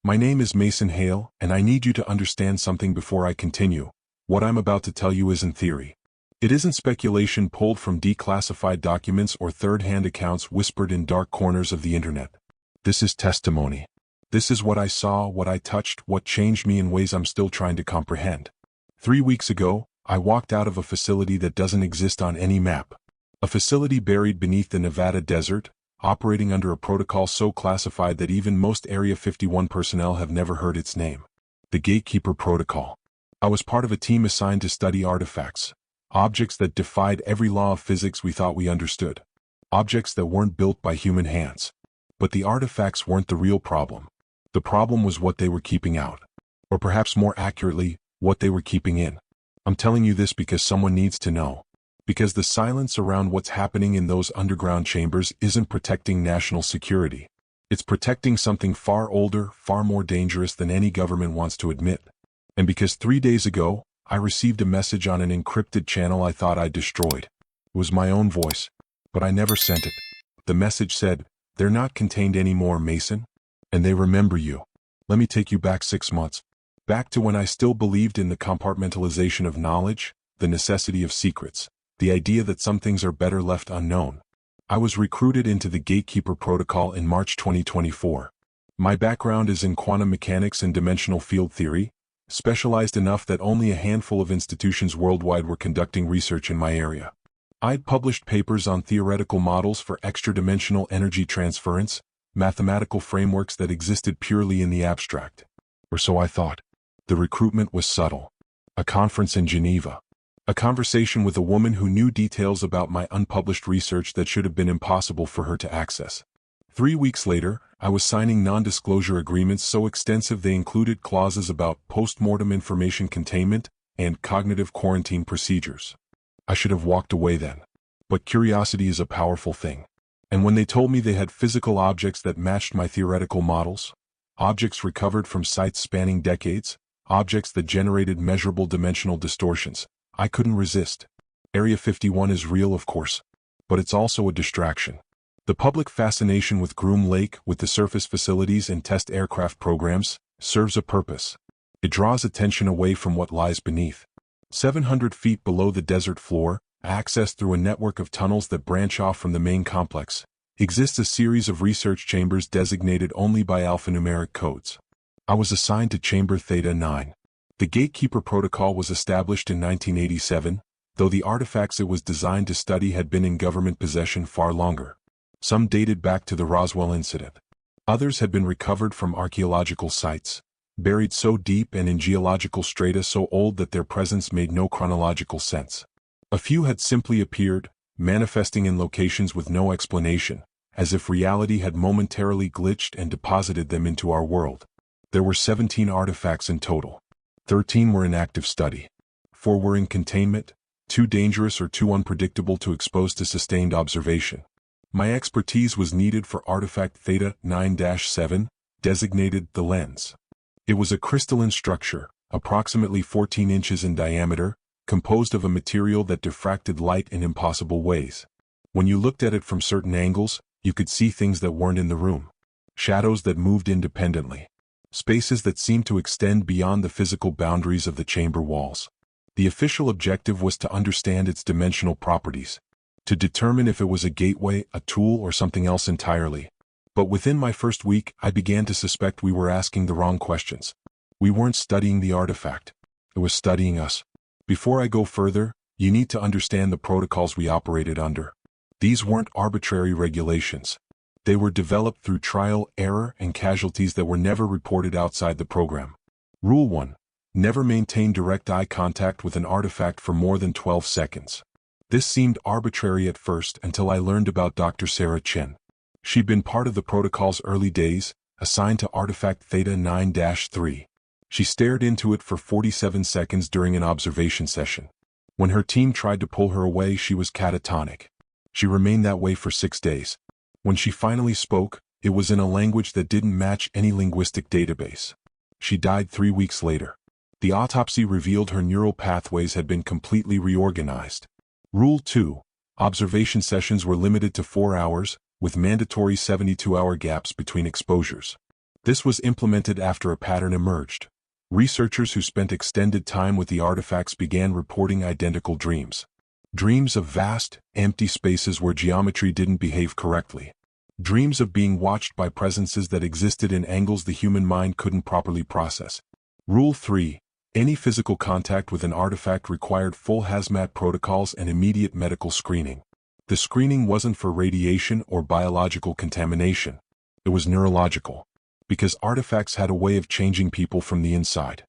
My name is Mason Hale, and I need you to understand something before I continue. What I'm about to tell you isn't theory. It isn't speculation pulled from declassified documents or third-hand accounts whispered in dark corners of the internet. This is testimony. This is what I saw, what I touched, what changed me in ways I'm still trying to comprehend. 3 weeks ago, I walked out of a facility that doesn't exist on any map. A facility buried beneath the Nevada desert, operating under a protocol so classified that even most Area 51 personnel have never heard its name. The Gatekeeper Protocol. I was part of a team assigned to study artifacts. Objects that defied every law of physics we thought we understood. Objects that weren't built by human hands. But the artifacts weren't the real problem. The problem was what they were keeping out. Or perhaps more accurately, what they were keeping in. I'm telling you this because someone needs to know. Because the silence around what's happening in those underground chambers isn't protecting national security. It's protecting something far older, far more dangerous than any government wants to admit. And because 3 days ago, I received a message on an encrypted channel I thought I'd destroyed. It was my own voice, but I never sent it. The message said, "They're not contained anymore, Mason. And they remember you." Let me take you back 6 months. Back to when I still believed in the compartmentalization of knowledge, the necessity of secrets, the idea that some things are better left unknown. I was recruited into the Gatekeeper Protocol in March 2024. My background is in quantum mechanics and dimensional field theory, specialized enough that only a handful of institutions worldwide were conducting research in my area. I'd published papers on theoretical models for extra-dimensional energy transference, mathematical frameworks that existed purely in the abstract. Or so I thought. The recruitment was subtle. A conference in Geneva. A conversation with a woman who knew details about my unpublished research that should have been impossible for her to access. 3 weeks later, I was signing non-disclosure agreements so extensive they included clauses about post-mortem information containment and cognitive quarantine procedures. I should have walked away then. But curiosity is a powerful thing. And when they told me they had physical objects that matched my theoretical models, objects recovered from sites spanning decades, objects that generated measurable dimensional distortions, I couldn't resist. Area 51 is real, of course, but it's also a distraction. The public fascination with Groom Lake, with the surface facilities and test aircraft programs, serves a purpose. It draws attention away from what lies beneath. 700 feet below the desert floor, accessed through a network of tunnels that branch off from the main complex, exists a series of research chambers designated only by alphanumeric codes. I was assigned to Chamber Theta 9. The Gatekeeper Protocol was established in 1987, though the artifacts it was designed to study had been in government possession far longer. Some dated back to the Roswell incident. Others had been recovered from archaeological sites, buried so deep and in geological strata so old that their presence made no chronological sense. A few had simply appeared, manifesting in locations with no explanation, as if reality had momentarily glitched and deposited them into our world. There were 17 artifacts in total. 13 were in active study. 4 were in containment, too dangerous or too unpredictable to expose to sustained observation. My expertise was needed for artifact Theta 9-7, designated the lens. It was a crystalline structure, approximately 14 inches in diameter, composed of a material that diffracted light in impossible ways. When you looked at it from certain angles, you could see things that weren't in the room. Shadows that moved independently. Spaces that seemed to extend beyond the physical boundaries of the chamber walls. The official objective was to understand its dimensional properties, to determine if it was a gateway, a tool, or something else entirely. But within my first week, I began to suspect we were asking the wrong questions. We weren't studying the artifact. It was studying us. Before I go further, you need to understand the protocols we operated under. These weren't arbitrary regulations. They were developed through trial, error, and casualties that were never reported outside the program. Rule 1. Never maintain direct eye contact with an artifact for more than 12 seconds. This seemed arbitrary at first until I learned about Dr. Sarah Chen. She'd been part of the protocol's early days, assigned to artifact Theta 9-3. She stared into it for 47 seconds during an observation session. When her team tried to pull her away, she was catatonic. She remained that way for 6 days. When she finally spoke, it was in a language that didn't match any linguistic database. She died 3 weeks later. The autopsy revealed her neural pathways had been completely reorganized. Rule 2. Observation sessions were limited to 4 hours, with mandatory 72-hour gaps between exposures. This was implemented after a pattern emerged. Researchers who spent extended time with the artifacts began reporting identical dreams. Dreams of vast, empty spaces where geometry didn't behave correctly. Dreams of being watched by presences that existed in angles the human mind couldn't properly process. Rule 3. Any physical contact with an artifact required full hazmat protocols and immediate medical screening. The screening wasn't for radiation or biological contamination. It was neurological. Because artifacts had a way of changing people from the inside.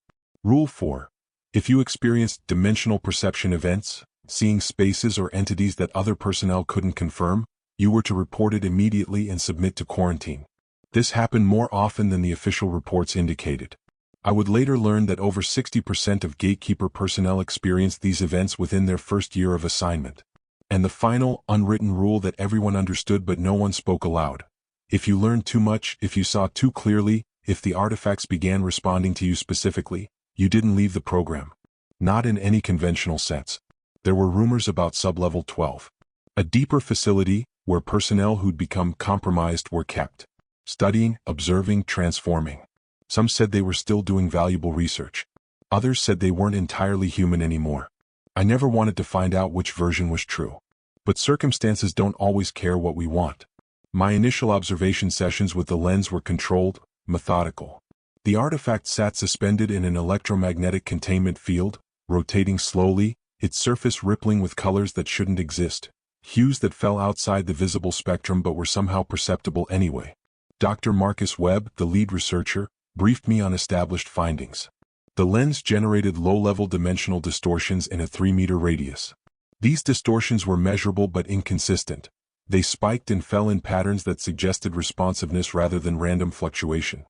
Rule 4. If you experienced dimensional perception events, seeing spaces or entities that other personnel couldn't confirm, you were to report it immediately and submit to quarantine. This happened more often than the official reports indicated. I would later learn that over 60% of gatekeeper personnel experienced these events within their first year of assignment. And the final, unwritten rule that everyone understood but no one spoke aloud. If you learned too much, if you saw too clearly, if the artifacts began responding to you specifically, you didn't leave the program. Not in any conventional sense. There were rumors about Sublevel 12. A deeper facility, where personnel who'd become compromised were kept. Studying, observing, transforming. Some said they were still doing valuable research. Others said they weren't entirely human anymore. I never wanted to find out which version was true. But circumstances don't always care what we want. My initial observation sessions with the lens were controlled, methodical. The artifact sat suspended in an electromagnetic containment field, rotating slowly, its surface rippling with colors that shouldn't exist, hues that fell outside the visible spectrum but were somehow perceptible anyway. Dr. Marcus Webb, the lead researcher, briefed me on established findings. The lens generated low-level dimensional distortions in a 3-meter radius. These distortions were measurable but inconsistent. They spiked and fell in patterns that suggested responsiveness rather than random fluctuation.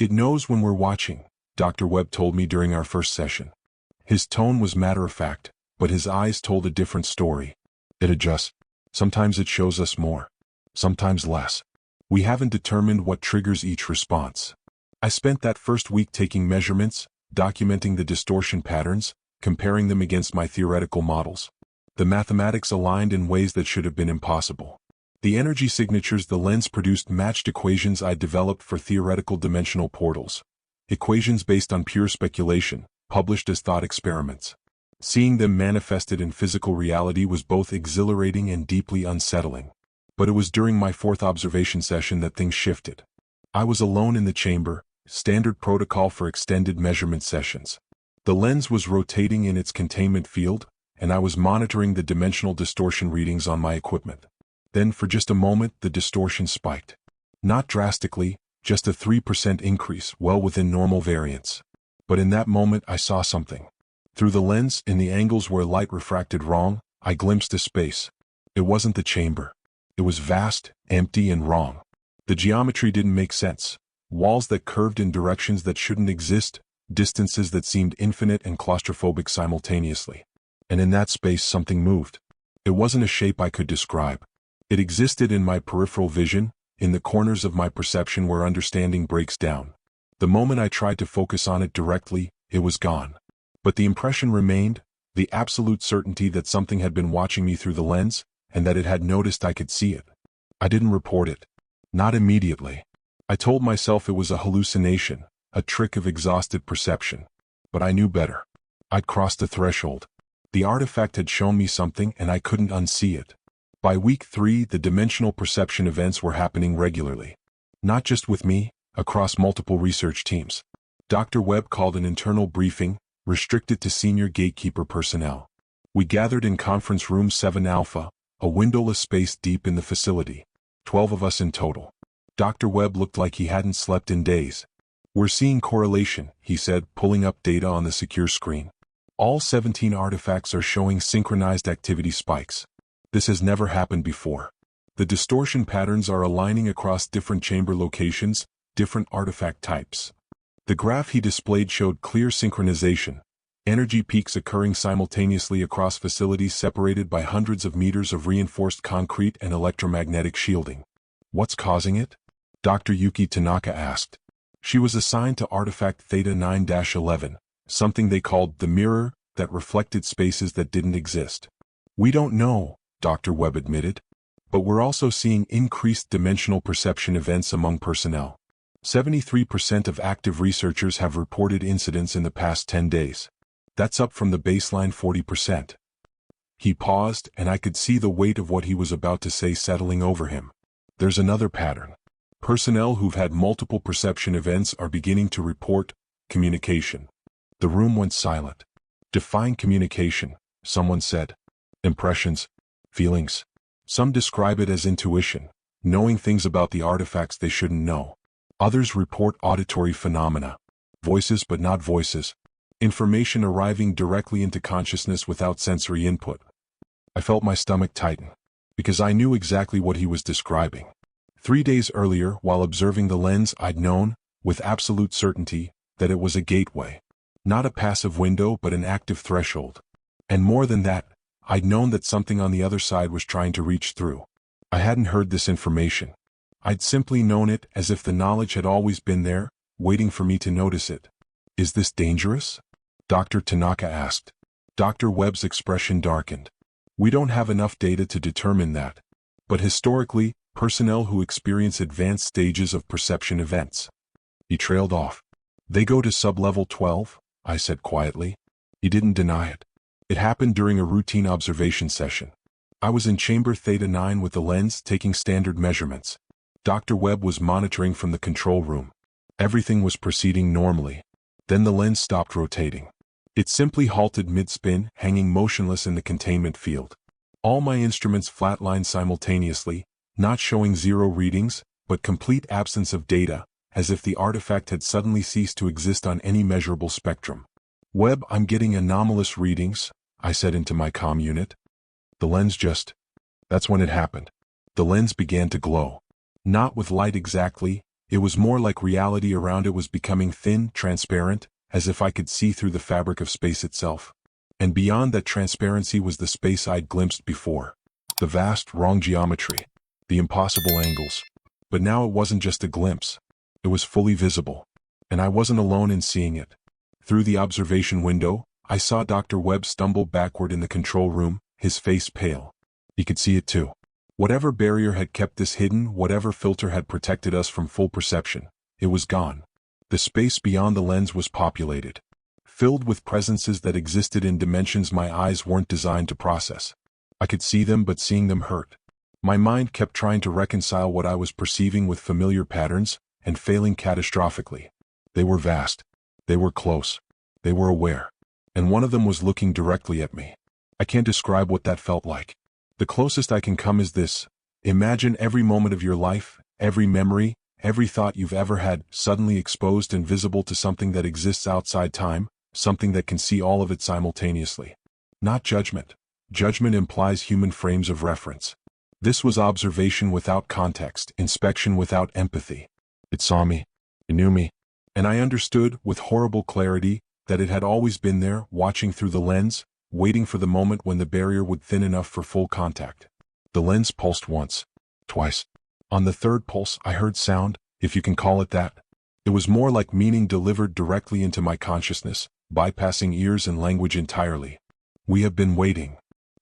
It knows when we're watching, Dr. Webb told me during our first session. His tone was matter-of-fact, but his eyes told a different story. It adjusts. Sometimes it shows us more. Sometimes less. We haven't determined what triggers each response. I spent that first week taking measurements, documenting the distortion patterns, comparing them against my theoretical models. The mathematics aligned in ways that should have been impossible. The energy signatures the lens produced matched equations I developed for theoretical dimensional portals. Equations based on pure speculation, published as thought experiments. Seeing them manifested in physical reality was both exhilarating and deeply unsettling. But it was during my fourth observation session that things shifted. I was alone in the chamber, standard protocol for extended measurement sessions. The lens was rotating in its containment field, and I was monitoring the dimensional distortion readings on my equipment. Then for just a moment the distortion spiked. Not drastically, just a 3% increase, well within normal variance. But in that moment I saw something. Through the lens, in the angles where light refracted wrong, I glimpsed a space. It wasn't the chamber. It was vast, empty, and wrong. The geometry didn't make sense. Walls that curved in directions that shouldn't exist, distances that seemed infinite and claustrophobic simultaneously. And in that space something moved. It wasn't a shape I could describe. It existed in my peripheral vision, in the corners of my perception where understanding breaks down. The moment I tried to focus on it directly, it was gone. But the impression remained, the absolute certainty that something had been watching me through the lens, and that it had noticed I could see it. I didn't report it. Not immediately. I told myself it was a hallucination, a trick of exhausted perception. But I knew better. I'd crossed the threshold. The artifact had shown me something and I couldn't unsee it. By week 3, the dimensional perception events were happening regularly. Not just with me, across multiple research teams. Dr. Webb called an internal briefing, restricted to senior gatekeeper personnel. We gathered in conference room 7 Alpha, a windowless space deep in the facility. 12 of us in total. Dr. Webb looked like he hadn't slept in days. "We're seeing correlation," he said, pulling up data on the secure screen. "All 17 artifacts are showing synchronized activity spikes. This has never happened before. The distortion patterns are aligning across different chamber locations, different artifact types." The graph he displayed showed clear synchronization, energy peaks occurring simultaneously across facilities separated by hundreds of meters of reinforced concrete and electromagnetic shielding. "What's causing it?" Dr. Yuki Tanaka asked. She was assigned to artifact Theta 9-11, something they called the mirror, that reflected spaces that didn't exist. "We don't know," Dr. Webb admitted. "But we're also seeing increased dimensional perception events among personnel. 73% of active researchers have reported incidents in the past 10 days. That's up from the baseline 40%. He paused, and I could see the weight of what he was about to say settling over him. There's another pattern. Personnel who've had multiple perception events are beginning to report communication. The room went silent. Define communication, someone said. Impressions, feelings. Some describe it as intuition, knowing things about the artifacts they shouldn't know. Others report auditory phenomena, voices but not voices, information arriving directly into consciousness without sensory input. I felt my stomach tighten, because I knew exactly what he was describing. 3 days earlier, while observing the lens, I'd known, with absolute certainty, that it was a gateway. Not a passive window but an active threshold. And more than that, I'd known that something on the other side was trying to reach through. I hadn't heard this information. I'd simply known it as if the knowledge had always been there, waiting for me to notice it. Is this dangerous? Dr. Tanaka asked. Dr. Webb's expression darkened. We don't have enough data to determine that. But historically, personnel who experience advanced stages of perception events. He trailed off. They go to sub-level 12, I said quietly. He didn't deny it. It happened during a routine observation session. I was in chamber Theta 9 with the lens taking standard measurements. Dr. Webb was monitoring from the control room. Everything was proceeding normally. Then the lens stopped rotating. It simply halted mid-spin, hanging motionless in the containment field. All my instruments flatlined simultaneously, not showing zero readings, but complete absence of data, as if the artifact had suddenly ceased to exist on any measurable spectrum. Webb, I'm getting anomalous readings, I said into my comm unit. The lens just... That's when it happened. The lens began to glow. Not with light exactly, it was more like reality around it was becoming thin, transparent, as if I could see through the fabric of space itself. And beyond that transparency was the space I'd glimpsed before. The vast, wrong geometry. The impossible angles. But now it wasn't just a glimpse. It was fully visible. And I wasn't alone in seeing it. Through the observation window, I saw Dr. Webb stumble backward in the control room, his face pale. He could see it too. Whatever barrier had kept this hidden, whatever filter had protected us from full perception, it was gone. The space beyond the lens was populated, filled with presences that existed in dimensions my eyes weren't designed to process. I could see them, but seeing them hurt. My mind kept trying to reconcile what I was perceiving with familiar patterns, and failing catastrophically. They were vast. They were close. They were aware. And one of them was looking directly at me. I can't describe what that felt like. The closest I can come is this. Imagine every moment of your life, every memory, every thought you've ever had, suddenly exposed and visible to something that exists outside time, something that can see all of it simultaneously. Not judgment. Judgment implies human frames of reference. This was observation without context, inspection without empathy. It saw me. It knew me. And I understood, with horrible clarity, that it had always been there, watching through the lens, waiting for the moment when the barrier would thin enough for full contact. The lens pulsed once, twice. On the third pulse, I heard sound, if you can call it that. It was more like meaning delivered directly into my consciousness, bypassing ears and language entirely. We have been waiting.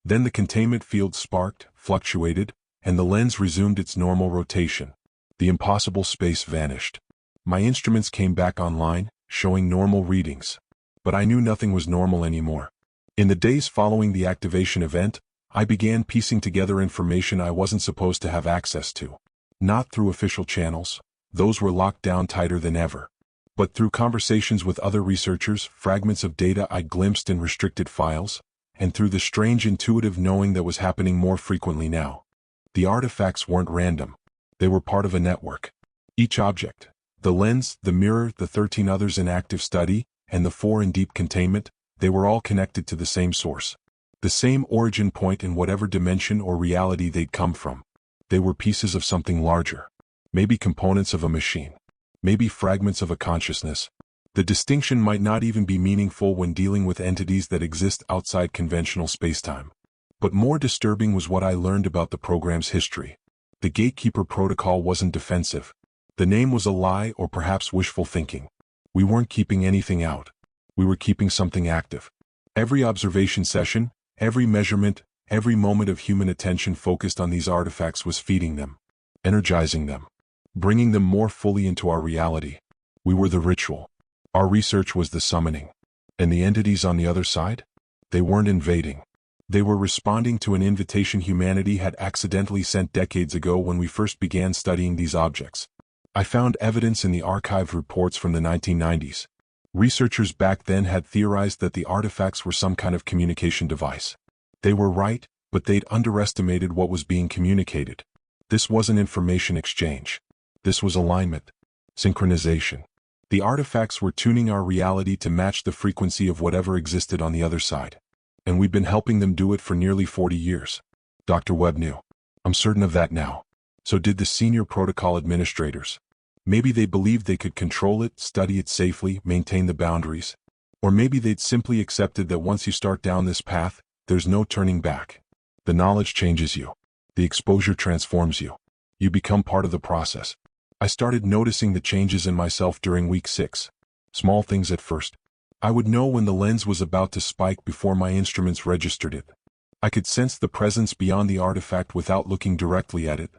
Then the containment field sparked, fluctuated, and the lens resumed its normal rotation. The impossible space vanished. My instruments came back online, showing normal readings. But I knew nothing was normal anymore. In the days following the activation event, I began piecing together information I wasn't supposed to have access to. Not through official channels, those were locked down tighter than ever. But through conversations with other researchers, fragments of data I glimpsed in restricted files, and through the strange intuitive knowing that was happening more frequently now. The artifacts weren't random. They were part of a network. Each object, the lens, the mirror, the 13 others in active study, and the 4 in deep containment, they were all connected to the same source. The same origin point in whatever dimension or reality they'd come from. They were pieces of something larger. Maybe components of a machine. Maybe fragments of a consciousness. The distinction might not even be meaningful when dealing with entities that exist outside conventional spacetime. But more disturbing was what I learned about the program's history. The Gatekeeper Protocol wasn't defensive. The name was a lie or perhaps wishful thinking. We weren't keeping anything out. We were keeping something active. Every observation session, every measurement, every moment of human attention focused on these artifacts was feeding them, energizing them. bringing them more fully into our reality. We were the ritual. Our research was the summoning. And the entities on the other side? They weren't invading. They were responding to an invitation humanity had accidentally sent decades ago when we first began studying these objects. I found evidence in the archived reports from the 1990s. Researchers back then had theorized that the artifacts were some kind of communication device. They were right, but they'd underestimated what was being communicated. This wasn't information exchange. This was alignment. Synchronization. The artifacts were tuning our reality to match the frequency of whatever existed on the other side. And we'd been helping them do it for nearly 40 years. Dr. Webb knew. I'm certain of that now. So did the senior protocol administrators. Maybe they believed they could control it, study it safely, maintain the boundaries. Or maybe they'd simply accepted that once you start down this path, there's no turning back. The knowledge changes you. The exposure transforms you. You become part of the process. I started noticing the changes in myself during week 6. Small things at first. I would know when the lens was about to spike before my instruments registered it. I could sense the presence beyond the artifact without looking directly at it.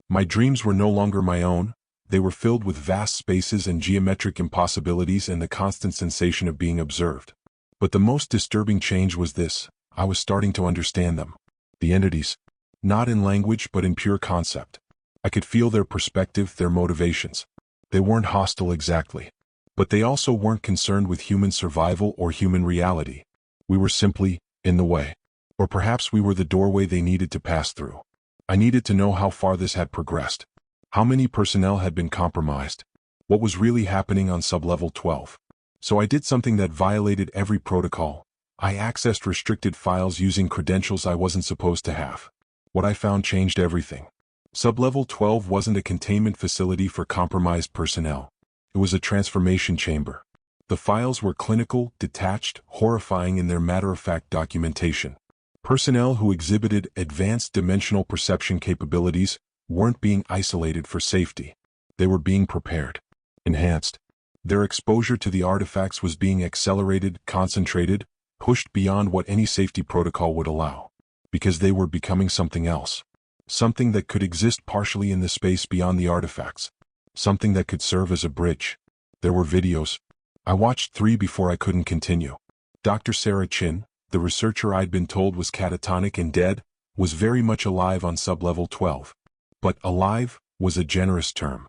My dreams were no longer my own. They were filled with vast spaces and geometric impossibilities and the constant sensation of being observed. But the most disturbing change was this: I was starting to understand them. The entities. Not in language but in pure concept. I could feel their perspective, their motivations. They weren't hostile exactly. But they also weren't concerned with human survival or human reality. We were simply in the way. Or perhaps we were the doorway they needed to pass through. I needed to know how far this had progressed. How many personnel had been compromised? What was really happening on sublevel 12? So I did something that violated every protocol. I accessed restricted files using credentials I wasn't supposed to have. What I found changed everything. Sublevel 12 wasn't a containment facility for compromised personnel. It was a transformation chamber. The files were clinical, detached, horrifying in their matter-of-fact documentation. Personnel who exhibited advanced dimensional perception capabilities weren't being isolated for safety. They were being prepared, enhanced. Their exposure to the artifacts was being accelerated, concentrated, pushed beyond what any safety protocol would allow. Because they were becoming something else. Something that could exist partially in the space beyond the artifacts. Something that could serve as a bridge. There were videos. I watched 3 before I couldn't continue. Dr. Sarah Chin, the researcher I'd been told was catatonic and dead, was very much alive on sublevel 12. But alive was a generous term.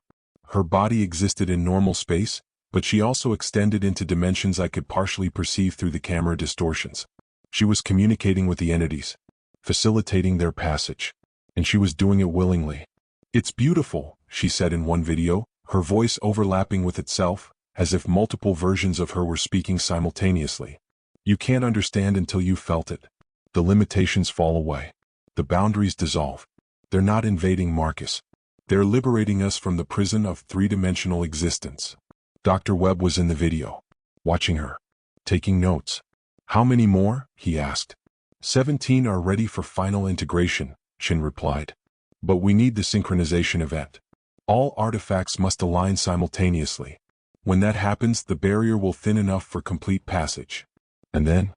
Her body existed in normal space, but she also extended into dimensions I could partially perceive through the camera distortions. She was communicating with the entities, facilitating their passage. And she was doing it willingly. "It's beautiful," she said in one video, her voice overlapping with itself, as if multiple versions of her were speaking simultaneously. "You can't understand until you've felt it. The limitations fall away. The boundaries dissolve. They're not invading Marcus. They're liberating us from the prison of three-dimensional existence." Dr. Webb was in the video, watching her, taking notes. "How many more?" he asked. 17 are ready for final integration," Chin replied. "But we need the synchronization event. All artifacts must align simultaneously. When that happens, the barrier will thin enough for complete passage." "And then?"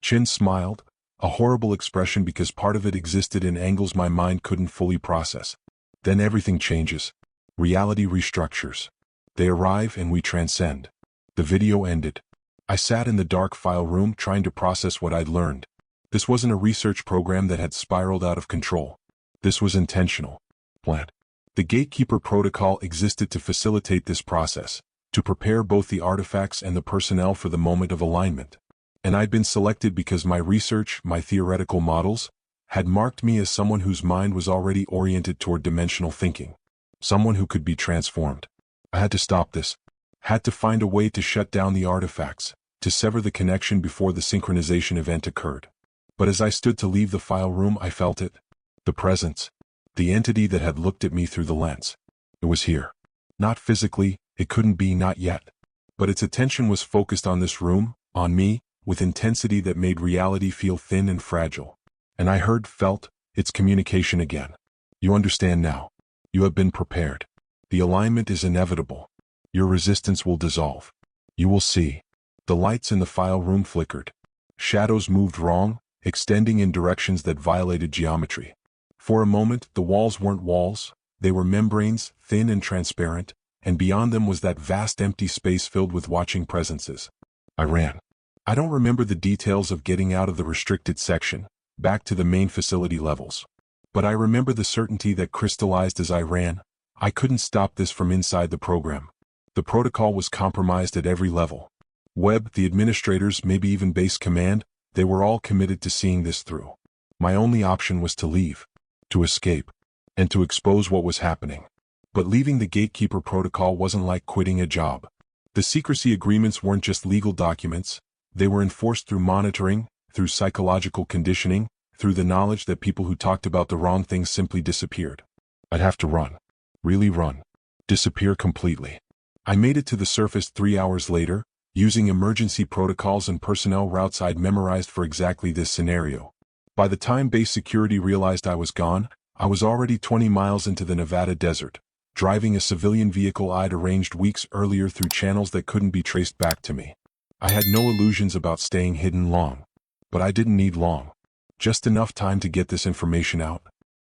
Chin smiled, a horrible expression because part of it existed in angles my mind couldn't fully process. "Then everything changes. Reality restructures. They arrive and we transcend." The video ended. I sat in the dark file room trying to process what I'd learned. This wasn't a research program that had spiraled out of control. This was intentional. Planned. The Gatekeeper Protocol existed to facilitate this process, to prepare both the artifacts and the personnel for the moment of alignment. And I'd been selected because my research, my theoretical models, had marked me as someone whose mind was already oriented toward dimensional thinking. Someone who could be transformed. I had to stop this. Had to find a way to shut down the artifacts, to sever the connection before the synchronization event occurred. But as I stood to leave the file room, I felt it. The presence. The entity that had looked at me through the lens. It was here. Not physically, it couldn't be, not yet. But its attention was focused on this room, on me, with intensity that made reality feel thin and fragile. And I heard, felt, its communication again. "You understand now. You have been prepared. The alignment is inevitable. Your resistance will dissolve. You will see." The lights in the file room flickered. Shadows moved wrong, extending in directions that violated geometry. For a moment, the walls weren't walls, They were membranes, thin and transparent, and beyond them was that vast empty space filled with watching presences. I ran. I don't remember the details of getting out of the restricted section, back to the main facility levels. But I remember the certainty that crystallized as I ran. I couldn't stop this from inside the program. The protocol was compromised at every level. Webb, the administrators, maybe even base command, they were all committed to seeing this through. My only option was to leave, to escape, and to expose what was happening. But leaving the gatekeeper protocol wasn't like quitting a job. The secrecy agreements weren't just legal documents, they were enforced through monitoring, through psychological conditioning, through the knowledge that people who talked about the wrong things simply disappeared. I'd have to run. Really run. Disappear completely. I made it to the surface 3 hours later, using emergency protocols and personnel routes I'd memorized for exactly this scenario. By the time base security realized I was gone, I was already 20 miles into the Nevada desert, driving a civilian vehicle I'd arranged weeks earlier through channels that couldn't be traced back to me. I had no illusions about staying hidden long. But I didn't need long. Just enough time to get this information out.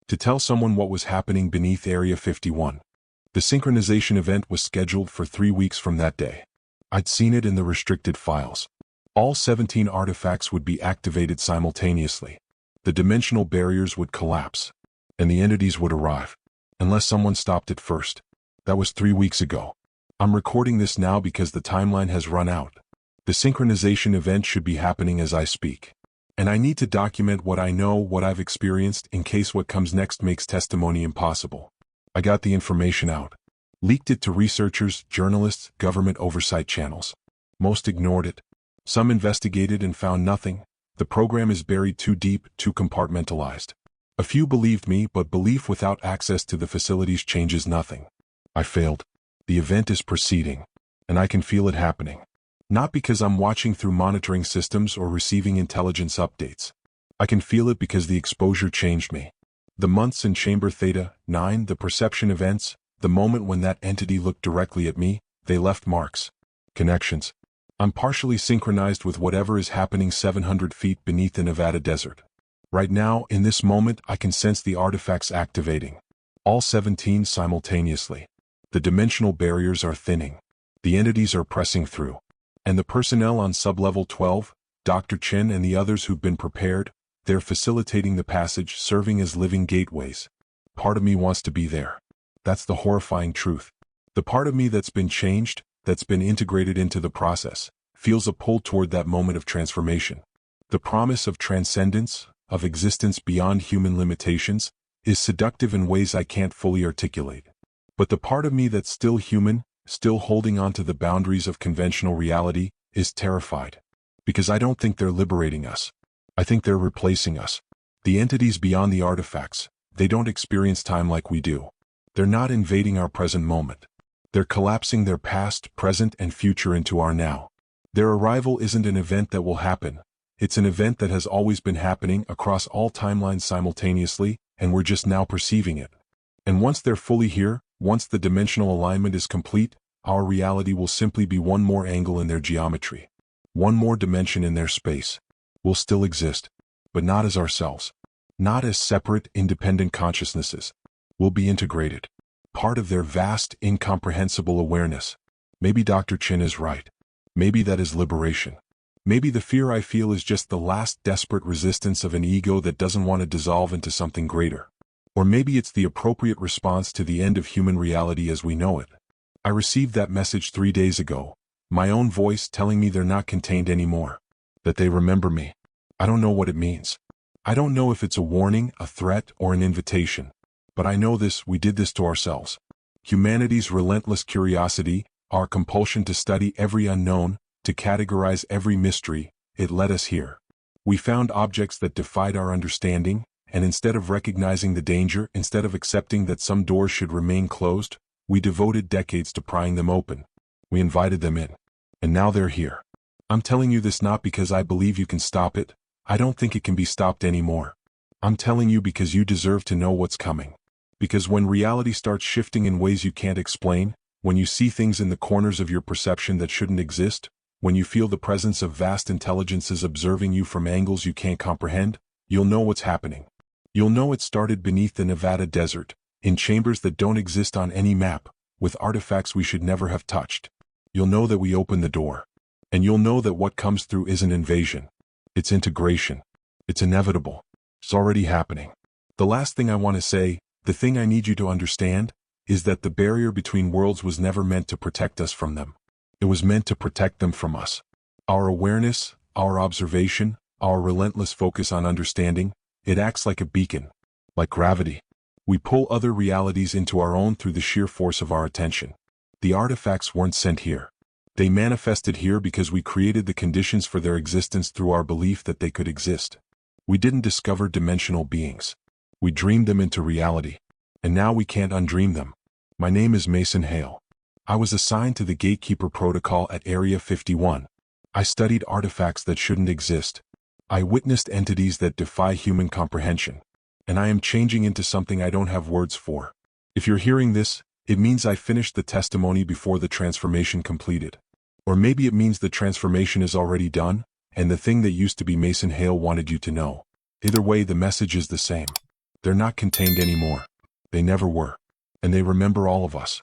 To tell someone what was happening beneath Area 51. The synchronization event was scheduled for 3 weeks from that day. I'd seen it in the restricted files. All 17 artifacts would be activated simultaneously. The dimensional barriers would collapse. And the entities would arrive. Unless someone stopped it first. That was 3 weeks ago. I'm recording this now because the timeline has run out. The synchronization event should be happening as I speak. And I need to document what I know, what I've experienced, in case what comes next makes testimony impossible. I got the information out. Leaked it to researchers, journalists, government oversight channels. Most ignored it. Some investigated and found nothing. The program is buried too deep, too compartmentalized. A few believed me, but belief without access to the facilities changes nothing. I failed. The event is proceeding. And I can feel it happening. Not because I'm watching through monitoring systems or receiving intelligence updates. I can feel it because the exposure changed me. The months in Chamber Theta 9, the perception events, the moment when that entity looked directly at me, they left marks. Connections. I'm partially synchronized with whatever is happening 700 feet beneath the Nevada desert. Right now, in this moment, I can sense the artifacts activating. All 17 simultaneously. The dimensional barriers are thinning. The entities are pressing through. And the personnel on sublevel 12, Dr. Chen and the others who've been prepared, they're facilitating the passage, serving as living gateways. Part of me wants to be there. That's the horrifying truth. The part of me that's been changed, that's been integrated into the process, feels a pull toward that moment of transformation. The promise of transcendence, of existence beyond human limitations, is seductive in ways I can't fully articulate. But the part of me that's still human, still holding on to the boundaries of conventional reality, is terrified. Because I don't think they're liberating us. I think they're replacing us. The entities beyond the artifacts, they don't experience time like we do. They're not invading our present moment. They're collapsing their past, present, and future into our now. Their arrival isn't an event that will happen. It's an event that has always been happening across all timelines simultaneously, and we're just now perceiving it. And once they're fully here, once the dimensional alignment is complete, our reality will simply be one more angle in their geometry. One more dimension in their space. We'll still exist, but not as ourselves. Not as separate, independent consciousnesses. We'll be integrated. Part of their vast, incomprehensible awareness. Maybe Dr. Chin is right. Maybe that is liberation. Maybe the fear I feel is just the last desperate resistance of an ego that doesn't want to dissolve into something greater. Or maybe it's the appropriate response to the end of human reality as we know it. I received that message 3 days ago. My own voice telling me they're not contained anymore. That they remember me. I don't know what it means. I don't know if it's a warning, a threat, or an invitation. But I know this, we did this to ourselves. Humanity's relentless curiosity, our compulsion to study every unknown, to categorize every mystery, it led us here. We found objects that defied our understanding, and instead of recognizing the danger, instead of accepting that some doors should remain closed, we devoted decades to prying them open. We invited them in. And now they're here. I'm telling you this not because I believe you can stop it. I don't think it can be stopped anymore. I'm telling you because you deserve to know what's coming. Because when reality starts shifting in ways you can't explain, when you see things in the corners of your perception that shouldn't exist, when you feel the presence of vast intelligences observing you from angles you can't comprehend, you'll know what's happening. You'll know it started beneath the Nevada desert, in chambers that don't exist on any map, with artifacts we should never have touched. You'll know that we opened the door. And you'll know that what comes through isn't invasion. It's integration. It's inevitable. It's already happening. The last thing I want to say, the thing I need you to understand, is that the barrier between worlds was never meant to protect us from them. It was meant to protect them from us. Our awareness, our observation, our relentless focus on understanding, it acts like a beacon, like gravity. We pull other realities into our own through the sheer force of our attention. The artifacts weren't sent here. They manifested here because we created the conditions for their existence through our belief that they could exist. We didn't discover dimensional beings. We dreamed them into reality. And now we can't undream them. My name is Mason Hale. I was assigned to the Gatekeeper Protocol at Area 51. I studied artifacts that shouldn't exist. I witnessed entities that defy human comprehension. And I am changing into something I don't have words for. If you're hearing this, it means I finished the testimony before the transformation completed. Or maybe it means the transformation is already done, and the thing that used to be Mason Hale wanted you to know. Either way, the message is the same. They're not contained anymore. They never were. And they remember all of us.